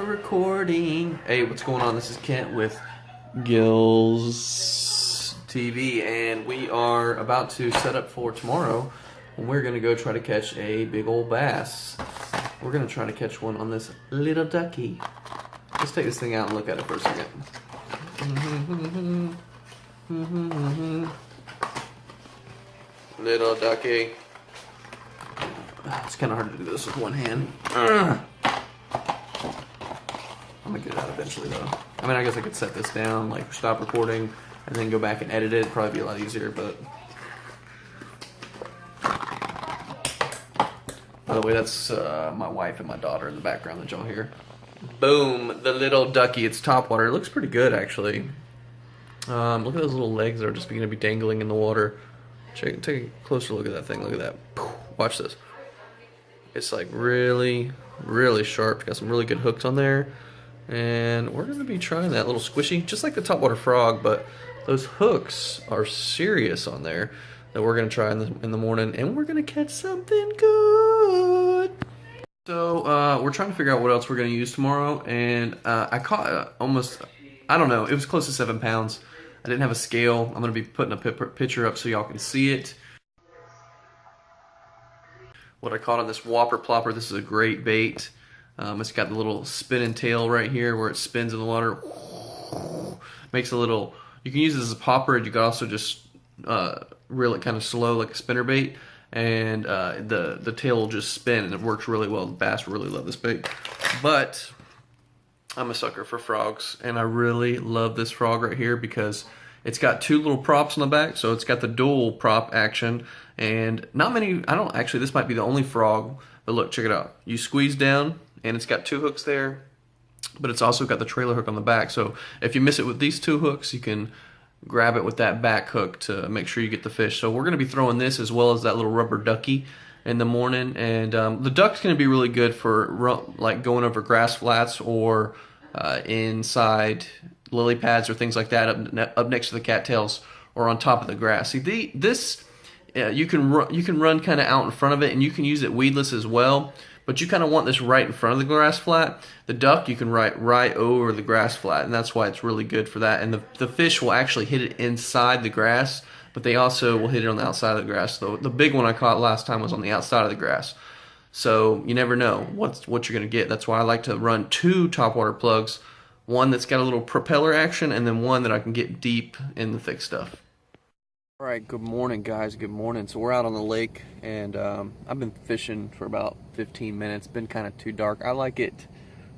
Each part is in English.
Recording. Hey, what's going on? This is Kent with Gillz TV, and we are about to set up for tomorrow when we're going to go try to catch a big old bass. We're going to try to catch one on this little ducky. Let's take this thing out and look at it for a second. Little ducky. It's kind of hard to do this with one hand. I'm gonna get it out eventually though. I mean, I guess I could set this down, like stop recording, and then go back and edit it. It'd probably be a lot easier, but... By the way, that's my wife and my daughter in the background that y'all hear. Boom, the little ducky. It's topwater. It looks pretty good, actually. Look at those little legs that are just going to be dangling in the water. Take a closer look at that thing. Look at that. Watch this. It's like really, really sharp. Got some really good hooks on there. And we're going to be trying that little squishy, just like the topwater frog, but those hooks are serious on there that we're going to try in the morning, and we're going to catch something good. So we're trying to figure out what else we're going to use tomorrow, and I caught almost, I don't know, it was close to 7 pounds. I didn't have a scale. I'm going to be putting a picture up so y'all can see it. What I caught on this whopper plopper, this is a great bait. It's got the little spinning tail right here where it spins in the water. Makes a little, you can use it as a popper, and you can also just reel it kind of slow like a spinner bait, and the tail will just spin, and it works really well. The bass really love this bait. But I'm a sucker for frogs, and I really love this frog right here because it's got 2 little props on the back, so it's got the dual prop action, and not many, actually this might be the only frog, but look, check it out. You squeeze down, and it's got 2 hooks there, but it's also got the trailer hook on the back, so if you miss it with these 2 hooks, you can grab it with that back hook to make sure you get the fish. So we're going to be throwing this as well as that little rubber ducky in the morning, and the duck's going to be really good for like going over grass flats or inside lily pads or things like that up next to the cattails or on top of the grass. See, this you can run kind of out in front of it, and you can use it weedless as well, but you kind of want this right in front of the grass flat. The duck you can right over the grass flat, and that's why it's really good for that. And the fish will actually hit it inside the grass, but they also will hit it on the outside of the grass. The big one I caught last time was on the outside of the grass. So you never know what you're going to get. That's why I like to run 2 topwater plugs, one that's got a little propeller action, and then one that I can get deep in the thick stuff. All right, good morning, guys. Good morning. So we're out on the lake, and I've been fishing for about 15 minutes. Been kind of too dark. I like it.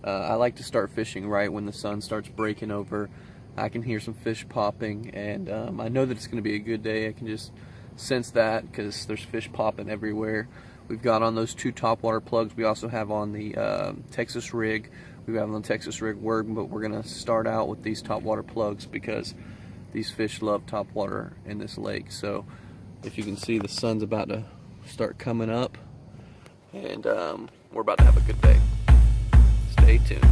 I like to start fishing right when the sun starts breaking over. I can hear some fish popping, and I know that it's going to be a good day. I can just sense that because there's fish popping everywhere. We've got on those 2 topwater plugs. We also have on the Texas rig. We have on the Texas rig working, but we're going to start out with these topwater plugs because these fish love topwater in this lake. So if you can see, the sun's about to start coming up, and we're about to have a good day. Stay tuned.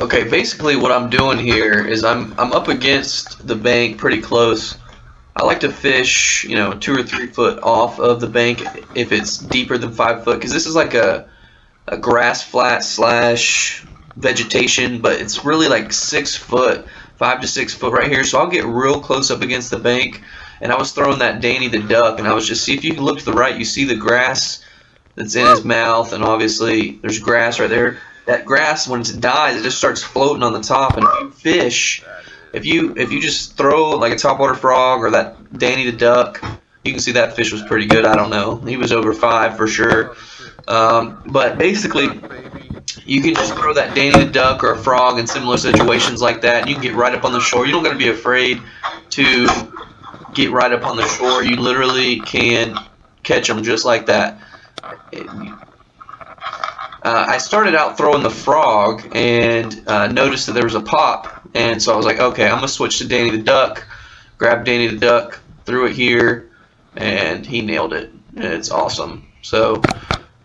Okay, basically what I'm doing here is I'm up against the bank pretty close. I like to fish, 2 or 3 foot off of the bank if it's deeper than 5 foot, because this is like a grass flat slash vegetation, but it's really like 6 foot, 5 to 6 foot right here. So I'll get real close up against the bank, and I was throwing that Danny the duck, and I was just, see if you look to the right, you see the grass that's in his mouth, and obviously there's grass right there. That grass, when it dies, it just starts floating on the top, and if you fish, if you just throw like a topwater frog or that Danny the duck, you can see that fish was pretty good. I don't know, he was over 5 for sure. But basically, you can just throw that Danny the duck or a frog in similar situations like that, and you can get right up on the shore. You don't got to be afraid to get right up on the shore. You literally can catch them just like that. I started out throwing the frog and noticed that there was a pop, and so I was like, okay, I'm gonna switch to Danny the duck. Grabbed Danny the duck, threw it here, and he nailed it. It's awesome. So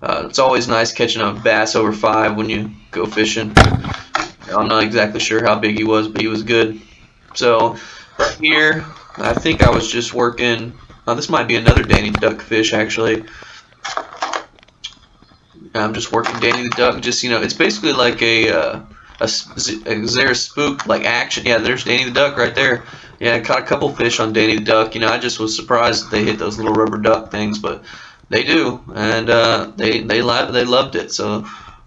it's always nice catching a bass over 5 when you go fishing. I'm not exactly sure how big he was, but he was good. So right here, I think I was just working. This might be another Danny the duck fish actually. I'm just working Danny the duck. Just it's basically like a Zara spook like action. Yeah, there's Danny the duck right there. Yeah, I caught a couple fish on Danny the duck. I just was surprised that they hit those little rubber duck things, but they do, and they loved it. So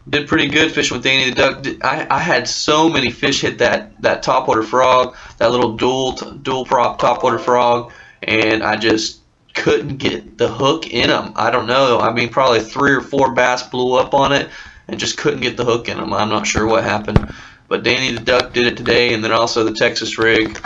did pretty good fishing with Danny the duck. I had so many fish hit that topwater frog, that little dual prop topwater frog, and I just couldn't get the hook in them. I don't know. I mean, probably 3 or 4 bass blew up on it and just couldn't get the hook in them. I'm not sure what happened. But Danny the duck did it today, and then also the Texas rig.